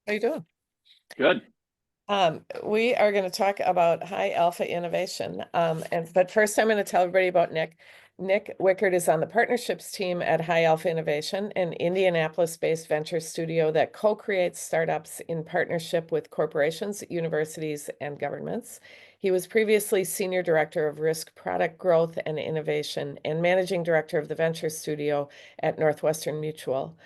How you doing? Good. We are going to talk about high alpha innovation. But first I'm going to tell everybody about Nick. Nick Wichert is on the partnerships team at High Alpha Innovation, an Indianapolis-based venture studio that co-creates startups in partnership with corporations, universities, and governments. He was previously Senior Director of Risk Product Growth and Innovation and Managing Director of the Venture Studio at Northwestern Mutual.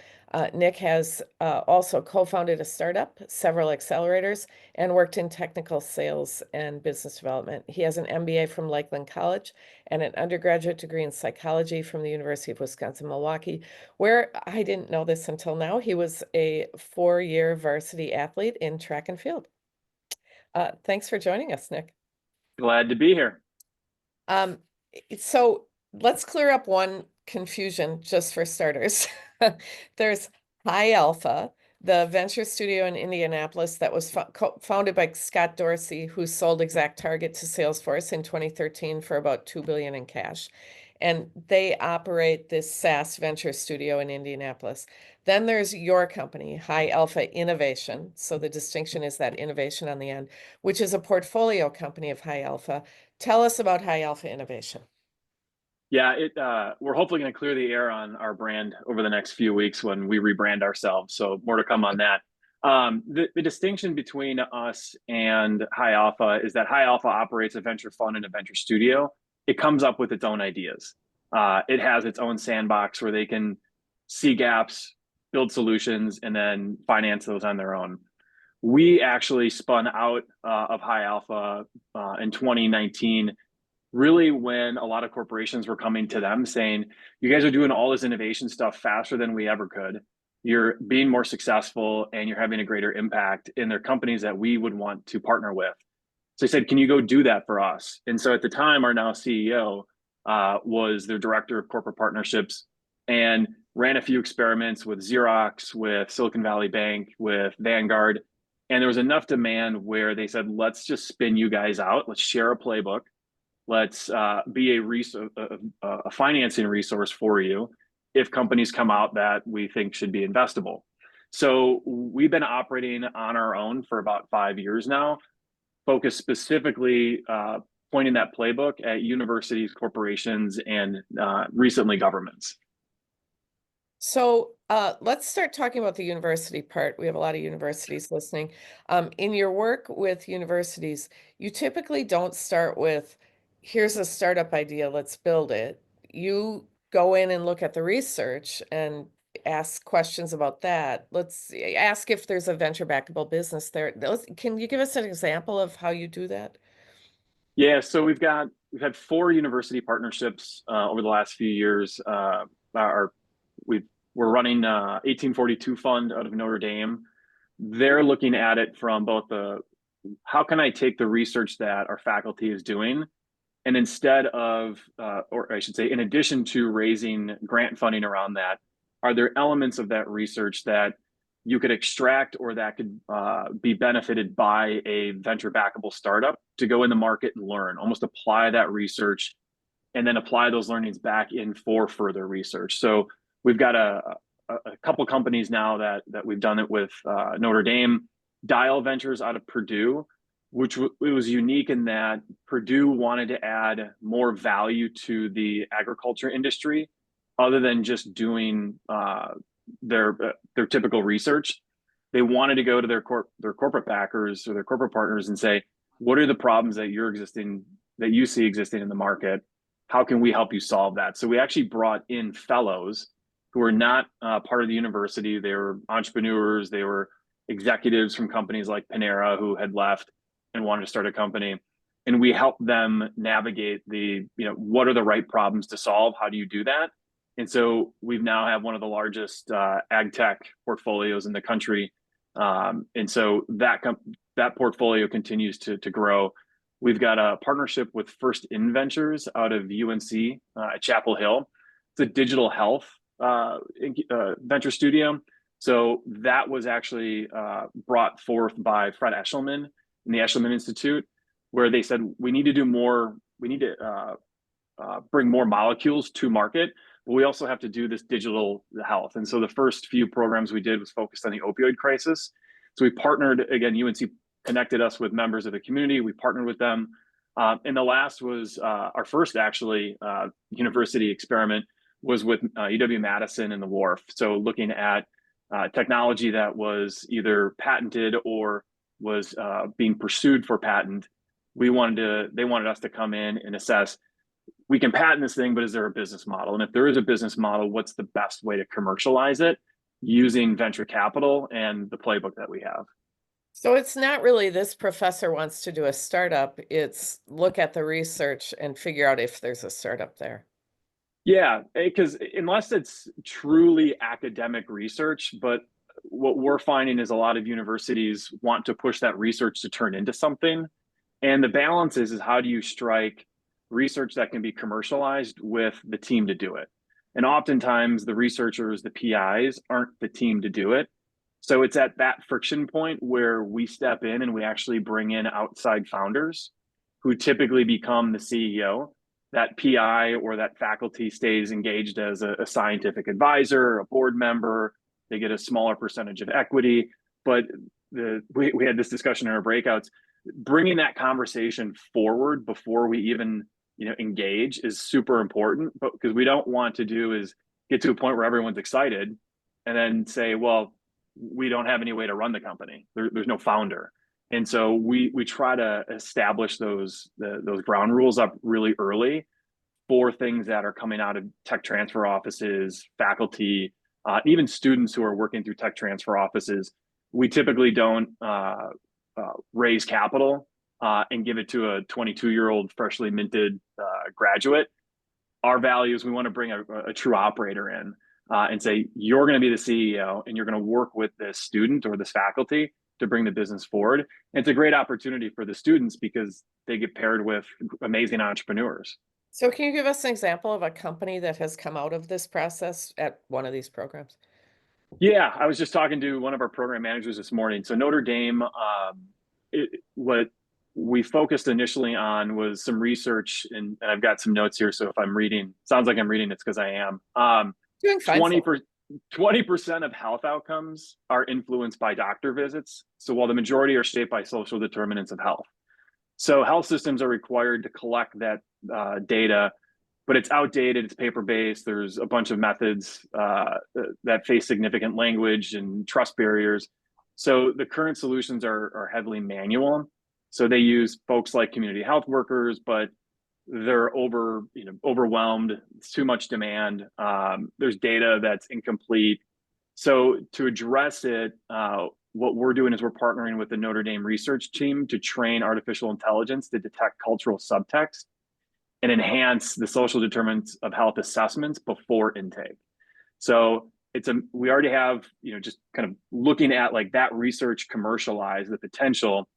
Nick has also co-founded a startup, several accelerators, and worked in technical sales and business development. He has an MBA from Lakeland College and an undergraduate degree in psychology from the University of Wisconsin-Milwaukee, where I didn't know this until now. He was a 4-year varsity athlete in track and field. Thanks for joining us, Nick. Glad to be here. Um, so let's clear up one confusion just for starters. There's High Alpha, the venture studio in Indianapolis that was founded by Scott Dorsey, who sold ExactTarget to Salesforce in 2013 for about $2 billion in cash. And they operate this SaaS venture studio in Indianapolis. Then there's your company, High Alpha Innovation. So the distinction is that innovation on the end, which is a portfolio company of High Alpha. Tell us about High Alpha Innovation. Yeah, we're hopefully going to clear the air on our brand over the next few weeks when we rebrand ourselves. So more to come on that. The distinction between us and High Alpha is that High Alpha operates a venture fund and a venture studio. It comes up with its own ideas. It has its own sandbox where they can see gaps, build solutions, and then finance those on their own. We actually spun out of High Alpha in 2019, really when a lot of corporations were coming to them saying, you guys are doing all this innovation stuff faster than we ever could. You're being more successful and you're having a greater impact in their companies that we would want to partner with. So they said, can you go do that for us? And so at the time, our now CEO was their director of corporate partnerships and ran a few experiments with Xerox, with Silicon Valley Bank, with Vanguard. And there was enough demand where they said, let's just spin you guys out. Let's share a playbook. Let's be a financing resource for you if companies come out that we think should be investable. So we've been operating on our own for about 5 years now, focused specifically pointing that playbook at universities, corporations, and recently governments. So let's start talking about the university part. We have a lot of universities listening. In your work with universities, you typically don't start with, here's a startup idea, let's build it. You go in and look at the research and ask questions about that. Let's ask if there's a venture backable business there. Can you give us an example of how you do that? Yeah, so we've had 4 university partnerships over the last few years. Our we're running 1842 Fund out of Notre Dame. They're looking at it from both the how can I take the research that our faculty is doing, and instead of, or I should say, in addition to raising grant funding around that, are there elements of that research that you could extract or that could be benefited by a venture backable startup to go in the market and learn, almost apply that research and then apply those learnings back in for further research. So we've got a couple companies now that we've done it with. Notre Dame, Dial Ventures out of Purdue, which it was unique in that Purdue wanted to add more value to the agriculture industry other than just doing their typical research. They wanted to go to their corporate backers or their corporate partners and say, what are the problems that you see existing in the market? How can we help you solve that? So we actually brought in fellows who were not part of the university. They were entrepreneurs. They were executives from companies like Panera who had left and wanted to start a company. And we helped them navigate what are the right problems to solve? How do you do that? And so we've now have one of the largest ag tech portfolios in the country. And so that portfolio continues to grow. We've got a partnership with First In Ventures out of UNC at Chapel Hill. It's a digital health venture studio. So that was actually brought forth by Fred Eshelman in the Eshelman Institute, where they said we need to do more. We need to bring more molecules to market, but we also have to do this digital health. And so the first few programs we did was focused on the opioid crisis. So we partnered, again, UNC connected us with members of the community. We partnered with them. And the last was our first actually university experiment was with UW-Madison and the Wharf. So looking at technology that was either patented or was being pursued for patent. They wanted us to come in and assess, we can patent this thing, but is there a business model? And if there is a business model, what's the best way to commercialize it using venture capital and the playbook that we have? So it's not really this professor wants to do a startup, it's look at the research and figure out if there's a startup there. Yeah, because unless it's truly academic research, but what we're finding is a lot of universities want to push that research to turn into something. And the balance is how do you strike research that can be commercialized with the team to do it? And oftentimes the researchers, the PIs aren't the team to do it. So it's at that friction point where we step in and we actually bring in outside founders who typically become the CEO. That PI or that faculty stays engaged as a scientific advisor, a board member. They get a smaller percentage of equity. But we had this discussion in our breakouts. Bringing that conversation forward before we even engage is super important. But because we don't want to do is get to a point where everyone's excited and then say, well, we don't have any way to run the company. There's no founder. And so we try to establish those ground rules up really early for things that are coming out of tech transfer offices, faculty, even students who are working through tech transfer offices. We typically don't raise capital and give it to a 22-year-old freshly minted graduate. Our value is we want to bring a true operator in and say, you're going to be the CEO and you're going to work with this student or this faculty to bring the business forward. And it's a great opportunity for the students because they get paired with amazing entrepreneurs. So can you give us an example of a company that has come out of this process at one of these programs? Yeah, I was just talking to one of our program managers this morning. So Notre Dame, what we focused initially on was some research, and I've got some notes here. So if I'm reading, sounds like I'm reading, it's because I am. Doing fine. 20% of health outcomes are influenced by doctor visits. So while the majority are shaped by social determinants of health. So health systems are required to collect that data, but it's outdated, it's paper-based, there's a bunch of methods that face significant language and trust barriers. So the current solutions are heavily manual. So they use folks like community health workers, but they're overwhelmed. It's too much demand. There's data that's incomplete. So to address it, what we're doing is we're partnering with the Notre Dame research team to train artificial intelligence to detect cultural subtext and enhance the social determinants of health assessments before intake. So we already have, just kind of looking at like that research commercialized, the potential.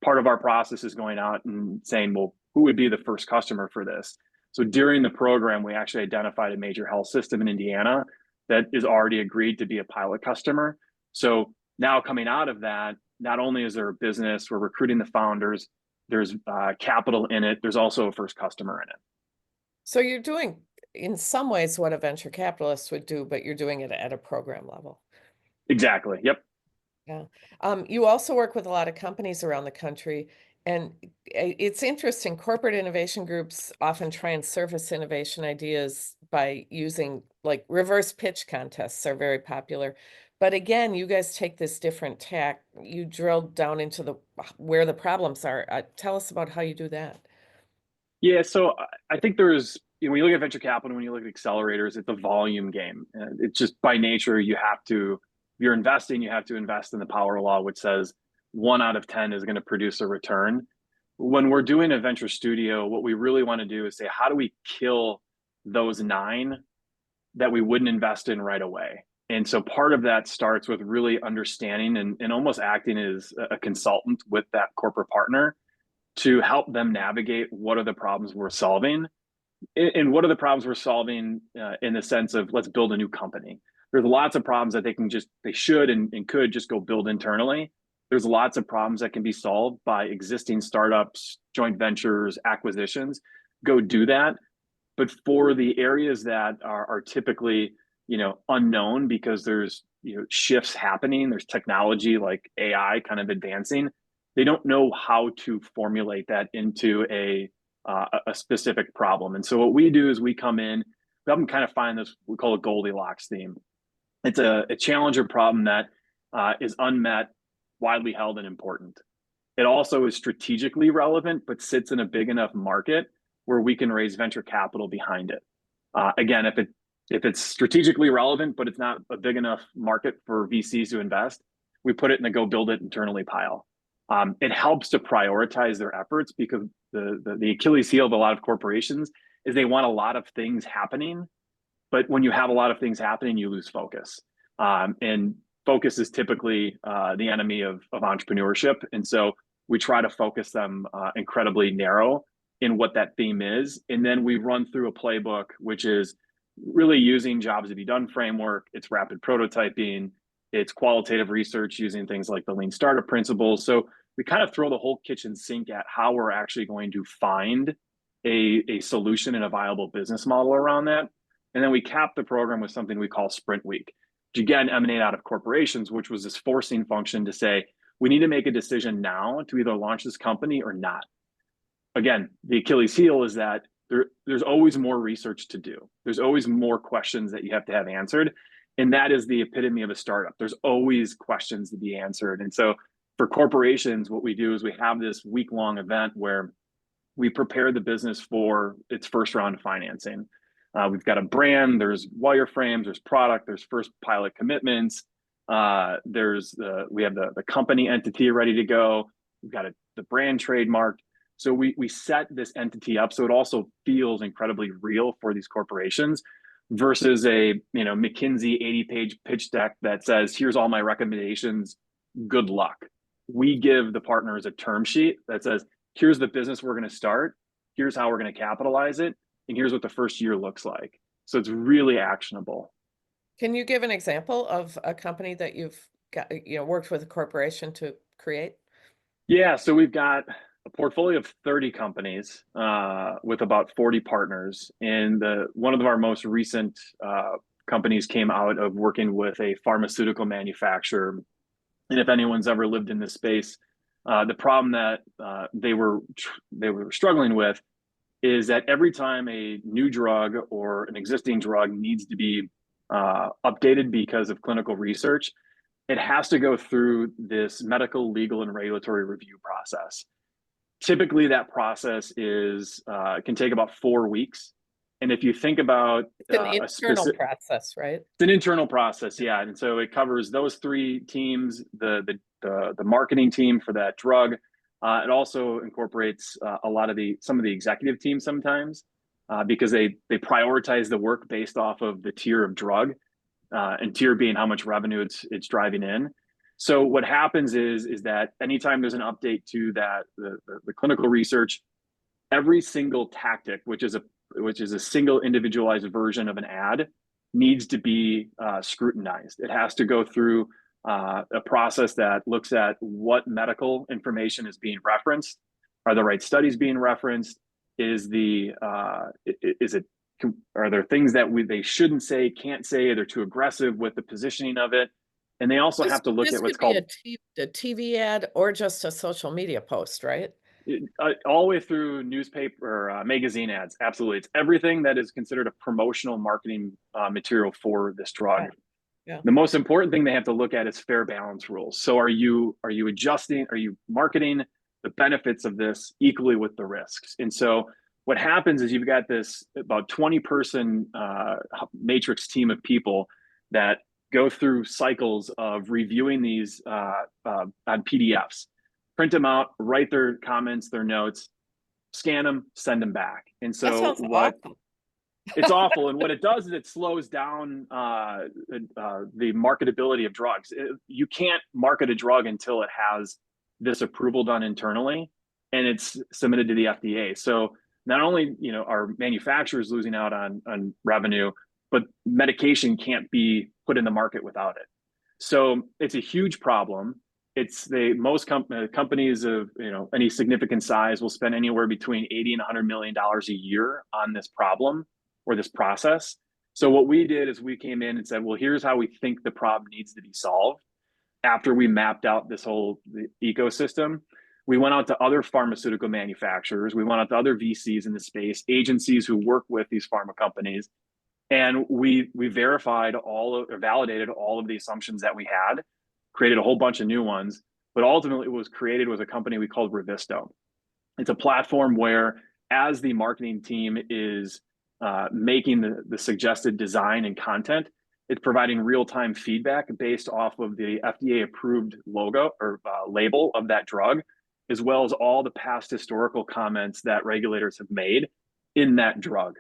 Part of our process is going out and saying, well, who would be the first customer for this? So during the program, we actually identified a major health system in Indiana that is already agreed to be a pilot customer. So now coming out of that, not only is there a business, we're recruiting the founders, there's capital in it, there's also a first customer in it. So you're doing, in some ways, what a venture capitalist would do, but you're doing it at a program level. Exactly. Yep. Yeah. You also work with a lot of companies around the country, and it's interesting. Corporate innovation groups often try and surface innovation ideas by using like reverse pitch contests are very popular. But again, you guys take this different tack. You drill down into where the problems are. Tell us about how you do that. Yeah, so I think there's, when you look at venture capital, when you look at accelerators, it's a volume game. It's just by nature, if you're investing, you have to invest in the power law, which says 1 out of 10 is going to produce a return. When we're doing a venture studio, what we really want to do is say, how do we kill those 9 that we wouldn't invest in right away? And so part of that starts with really understanding and almost acting as a consultant with that corporate partner to help them navigate what are the problems we're solving and what are the problems we're solving in the sense of let's build a new company. There's lots of problems that they should and could just go build internally. There's lots of problems that can be solved by existing startups, joint ventures, acquisitions. Go do that. But for the areas that are typically, unknown because there's shifts happening. There's technology like AI kind of advancing. They don't know how to formulate that into a specific problem. And so what we do is we come in, we help them kind of find this, we call it Goldilocks theme. It's a challenger problem that is unmet, widely held, and important. It also is strategically relevant, but sits in a big enough market where we can raise venture capital behind it. Again, if it's strategically relevant, but it's not a big enough market for VCs to invest, we put it in the go build it internally pile. It helps to prioritize their efforts because the Achilles heel of a lot of corporations is they want a lot of things happening, but when you have a lot of things happening, you lose focus. And focus is typically the enemy of entrepreneurship. And so we try to focus them incredibly narrow in what that theme is. And then we run through a playbook, which is really using jobs to be done framework. It's rapid prototyping. It's qualitative research using things like the lean startup principles. So we kind of throw the whole kitchen sink at how we're actually going to find a solution and a viable business model around that. And then we cap the program with something we call Sprint Week, which again emanate out of corporations, which was this forcing function to say, we need to make a decision now to either launch this company or not. Again, the Achilles heel is that there's always more research to do. There's always more questions that you have to have answered. And that is the epitome of a startup. There's always questions to be answered. And so for corporations, what we do is we have this week-long event where we prepare the business for its first round of financing. We've got a brand, there's wireframes, there's product, there's first pilot commitments. We have the company entity ready to go. We've got the brand trademarked. So we set this entity up so it also feels incredibly real for these corporations versus a McKinsey 80-page pitch deck that says, here's all my recommendations, good luck. We give the partners a term sheet that says, here's the business we're going to start, here's how we're going to capitalize it, and here's what the first year looks like. So it's really actionable. Can you give an example of a company that you've got, worked with a corporation to create? Yeah, so we've got a portfolio of 30 companies with about 40 partners. And one of our most recent companies came out of working with a pharmaceutical manufacturer. And if anyone's ever lived in this space, the problem that they were struggling with is that every time a new drug or an existing drug needs to be updated because of clinical research, it has to go through this medical, legal, and regulatory review process. Typically, that process can take about 4 weeks. And if you think about it's an internal process, right? It's an internal process, yeah. And so it covers those 3 teams, the marketing team for that drug. It also incorporates a lot of some of the executive teams sometimes because they prioritize the work based off of the tier of drug, and tier being how much revenue it's driving in. So what happens is that anytime there's an update to the clinical research, every single tactic, which is a single individualized version of an ad, needs to be scrutinized. It has to go through a process that looks at what medical information is being referenced. Are the right studies being referenced? Are there things that they shouldn't say, can't say? They're too aggressive with the positioning of it. And they also have to look at what's called a TV ad or just a social media post, right? All the way through newspaper, magazine ads. Absolutely. It's everything that is considered a promotional marketing material for this drug. Right. Yeah. The most important thing they have to look at is fair balance rules. So are you marketing the benefits of this equally with the risks? And so what happens is you've got this about 20-person matrix team of people that go through cycles of reviewing these on PDFs, print them out, write their comments, their notes, scan them, send them back. And so that sounds awful. It's awful. And what it does is it slows down the marketability of drugs. You can't market a drug until it has this approval done internally and it's submitted to the FDA. So not only are manufacturers losing out on revenue, but medication can't be put in the market without it. So it's a huge problem. Most companies of any significant size will spend anywhere between $80 and $100 million a year on this problem or this process. So what we did is we came in and said, well, here's how we think the problem needs to be solved. After we mapped out this whole ecosystem, we went out to other pharmaceutical manufacturers. We went out to other VCs in the space, agencies who work with these pharma companies, and we verified or validated all of the assumptions that we had, created a whole bunch of new ones. But ultimately, what was created was a company we called Revisto. It's a platform where, as the marketing team is making the suggested design and content, it's providing real-time feedback based off of the FDA approved logo or label of that drug, as well as all the past historical comments that regulators have made in that drug.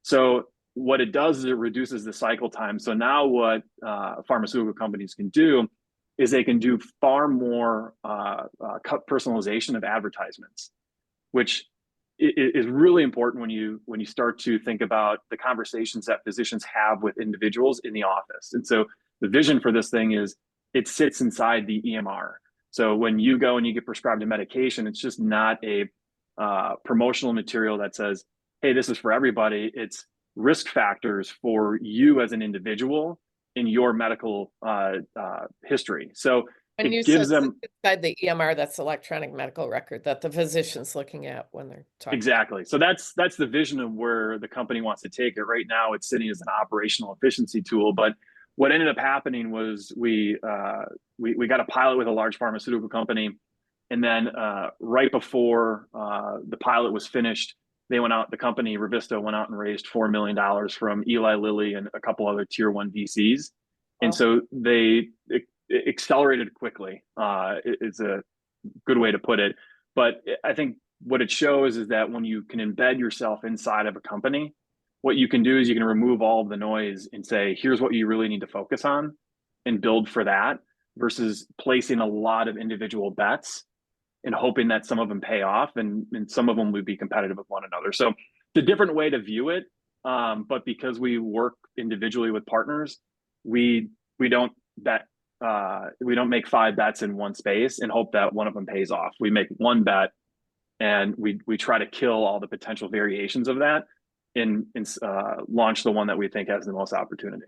So what it does is it reduces the cycle time. So now what pharmaceutical companies can do is they can do far more personalization of advertisements, which is really important when you start to think about the conversations that physicians have with individuals in the office. And so the vision for this thing is it sits inside the EMR. So when you go and you get prescribed a medication, it's just not a promotional material that says, hey, this is for everybody. It's risk factors for you as an individual in your medical history. So And you it said gives them inside the EMR, that's electronic medical record that the physician's looking at when they're talking. exactly. So that's the vision of where the company wants to take it. Right now, it's sitting as an operational efficiency tool. But what ended up happening was we got a pilot with a large pharmaceutical company, and then right before the pilot was finished, they went out. The company Revisto went out and raised $4 million from Eli Lilly and a couple other tier one VCs, and so they accelerated quickly. It's a good way to put it. But I think what it shows is that when you can embed yourself inside of a company, what you can do is you can remove all of the noise and say, here's what you really need to focus on and build for that, versus placing a lot of individual bets and hoping that some of them pay off and some of them would be competitive with one another. So it's a different way to view it. But because we work individually with partners, we don't bet. We don't make 5 bets in one space and hope that one of them pays off. We make one bet and we try to kill all the potential variations of that and launch the one that we think has the most opportunity.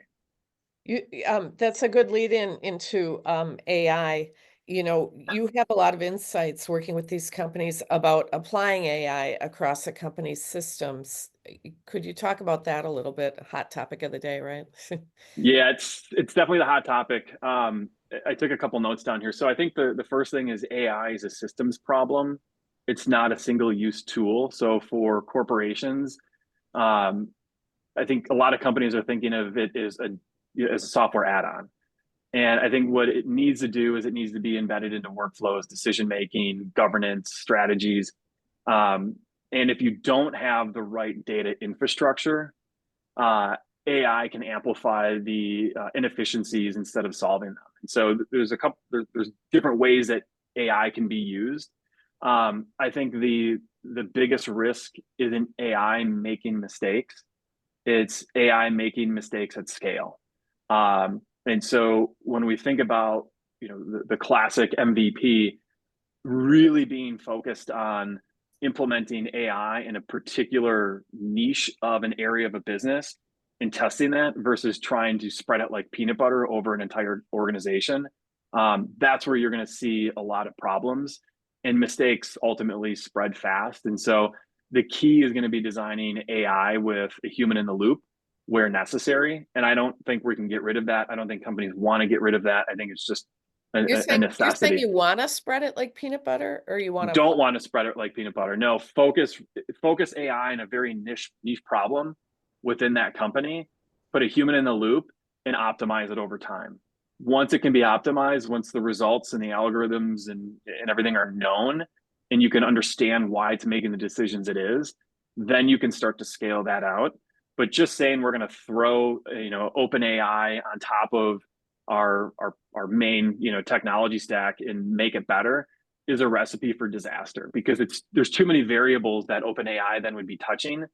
That's a good lead into AI. You know, you have a lot of insights working with these companies about applying AI across a company's systems. Could you talk about that a little bit? Hot topic of the day, right? Yeah, it's definitely the hot topic. I took a couple notes down here. So I think the first thing is AI is a systems problem. It's not a single use tool. So for corporations, I think a lot of companies are thinking of it as a software add-on. And I think what it needs to do is it needs to be embedded into workflows, decision-making, governance, strategies. And if you don't have the right data infrastructure, AI can amplify the inefficiencies instead of solving them. And so there's there's different ways that AI can be used. I think the biggest risk isn't AI making mistakes. It's AI making mistakes at scale. And so when we think about, the classic MVP, really being focused on implementing AI in a particular niche of an area of a business and testing that versus trying to spread it like peanut butter over an entire organization, that's where you're going to see a lot of problems, and mistakes ultimately spread fast. And so the key is going to be designing AI with a human in the loop where necessary. And I don't think we can get rid of that. I don't think companies want to get rid of that. I think it's just a necessity. You're saying you want to spread it like peanut butter, or you want to don't want to spread it like peanut butter. No, focus AI in a very niche problem within that company, put a human in the loop and optimize it over time. Once it can be optimized, once the results and the algorithms and everything are known and you can understand why it's making the decisions it is, then you can start to scale that out. But just saying we're going to throw, open AI on top of our main, technology stack and make it better is a recipe for disaster, because there's too many variables that open AI then would be touching.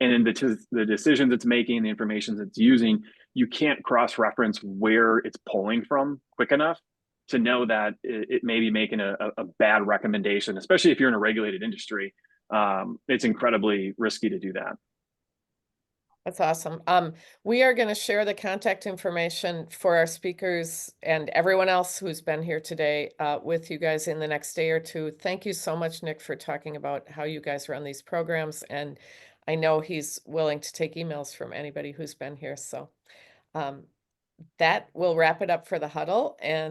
And in the decisions it's making, the information it's using, you can't cross-reference where it's pulling from quick enough to know that it may be making a bad recommendation, especially if you're in a regulated industry. It's incredibly risky to do that. That's awesome. We are going to share the contact information for our speakers and everyone else who's been here today with you guys in the next day or two. Thank you so much, Nick, for talking about how you guys run these programs. And I know he's willing to take emails from anybody who's been here. So that will wrap it up for the huddle. And